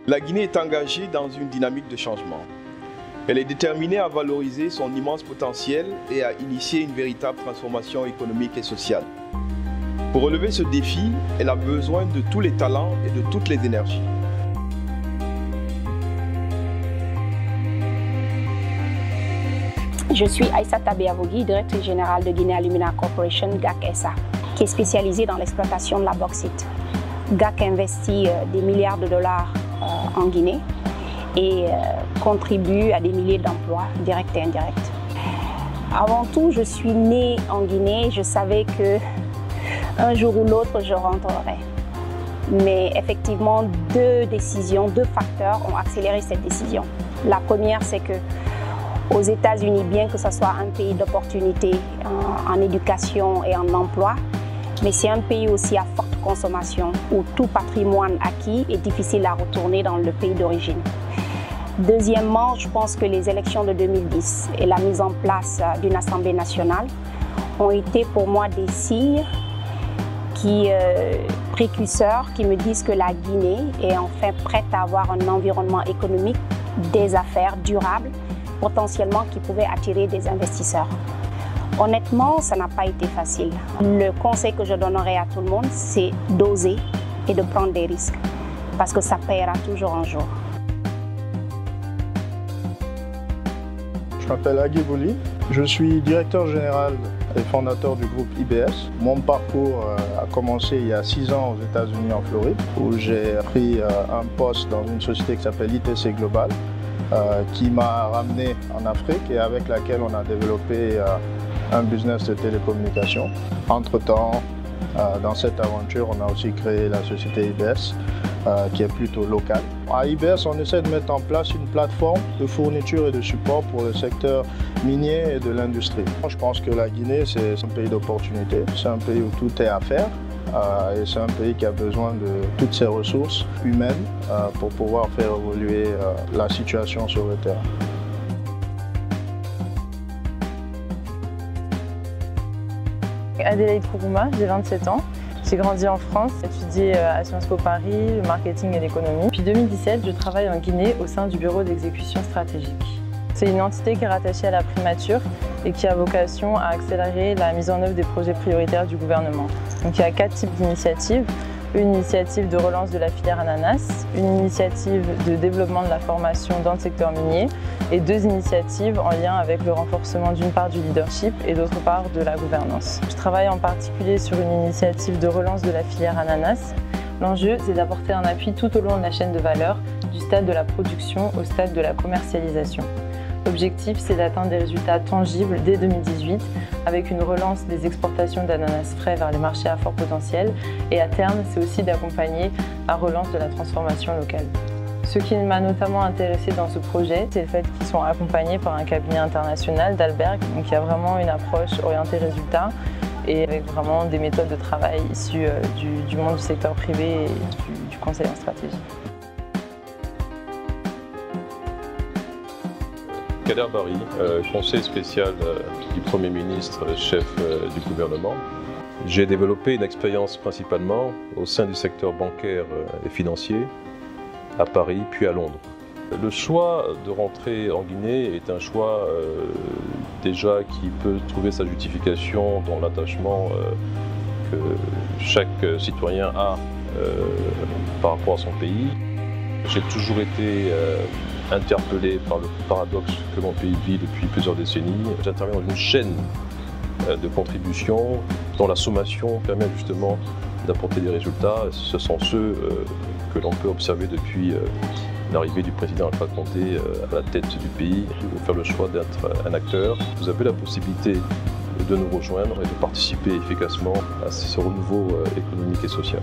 La Guinée est engagée dans une dynamique de changement. Elle est déterminée à valoriser son immense potentiel et à initier une véritable transformation économique et sociale. Pour relever ce défi, elle a besoin de tous les talents et de toutes les énergies. Je suis Aïssata Beavogui, directrice générale de Guinea Alumina Corporation, GAC SA, qui est spécialisée dans l'exploitation de la bauxite. GAC investit des milliards de dollars en Guinée et contribue à des milliers d'emplois directs et indirects. Avant tout, je suis née en Guinée, je savais qu'un jour ou l'autre, je rentrerai. Mais effectivement, deux facteurs ont accéléré cette décision. La première, c'est que aux États-Unis, bien que ce soit un pays d'opportunités en éducation et en emploi, mais c'est un pays aussi à forte consommation où tout patrimoine acquis est difficile à retourner dans le pays d'origine. Deuxièmement, je pense que les élections de 2010 et la mise en place d'une Assemblée nationale ont été pour moi des signes précurseurs qui me disent que la Guinée est enfin prête à avoir un environnement économique, des affaires durables, potentiellement qui pouvait attirer des investisseurs. Honnêtement, ça n'a pas été facile. Le conseil que je donnerais à tout le monde, c'est d'oser et de prendre des risques, parce que ça paiera toujours un jour. Je m'appelle Agui Bouli, je suis directeur général et fondateur du groupe IBS. Mon parcours a commencé il y a 6 ans aux États-Unis en Floride, où j'ai pris un poste dans une société qui s'appelle ITC Global, qui m'a ramené en Afrique et avec laquelle on a développé un business de télécommunications. Entre-temps, dans cette aventure, on a aussi créé la société IBS, qui est plutôt locale. À IBS, on essaie de mettre en place une plateforme de fourniture et de support pour le secteur minier et de l'industrie. Je pense que la Guinée, c'est un pays d'opportunités, c'est un pays où tout est à faire. Et c'est un pays qui a besoin de toutes ses ressources humaines pour pouvoir faire évoluer la situation sur le terrain. Adélaïde Kourouma, j'ai 27 ans. J'ai grandi en France, j'ai étudié à Sciences Po Paris, le marketing et l'économie. Depuis 2017, je travaille en Guinée au sein du bureau d'exécution stratégique. C'est une entité qui est rattachée à la primature et qui a vocation à accélérer la mise en œuvre des projets prioritaires du gouvernement. Donc il y a 4 types d'initiatives. Une initiative de relance de la filière ananas, une initiative de développement de la formation dans le secteur minier et 2 initiatives en lien avec le renforcement d'une part du leadership et d'autre part de la gouvernance. Je travaille en particulier sur une initiative de relance de la filière ananas. L'enjeu, c'est d'apporter un appui tout au long de la chaîne de valeur, du stade de la production au stade de la commercialisation. L'objectif, c'est d'atteindre des résultats tangibles dès 2018 avec une relance des exportations d'ananas frais vers les marchés à fort potentiel et à terme, c'est aussi d'accompagner la relance de la transformation locale. Ce qui m'a notamment intéressé dans ce projet, c'est le fait qu'ils sont accompagnés par un cabinet international d'Alberg, donc il y a vraiment une approche orientée résultat et avec vraiment des méthodes de travail issues du monde du secteur privé et du conseil en stratégie. Kader Barry, conseiller spécial du Premier ministre, chef du gouvernement. J'ai développé une expérience principalement au sein du secteur bancaire et financier, à Paris puis à Londres. Le choix de rentrer en Guinée est un choix déjà qui peut trouver sa justification dans l'attachement que chaque citoyen a par rapport à son pays. J'ai toujours été interpellé par le paradoxe que mon pays vit depuis plusieurs décennies. J'interviens dans une chaîne de contribution dont la sommation permet justement d'apporter des résultats. Ce sont ceux que l'on peut observer depuis l'arrivée du président Alpha Condé à la tête du pays. Il faut faire le choix d'être un acteur. Vous avez la possibilité de nous rejoindre et de participer efficacement à ce renouveau économique et social.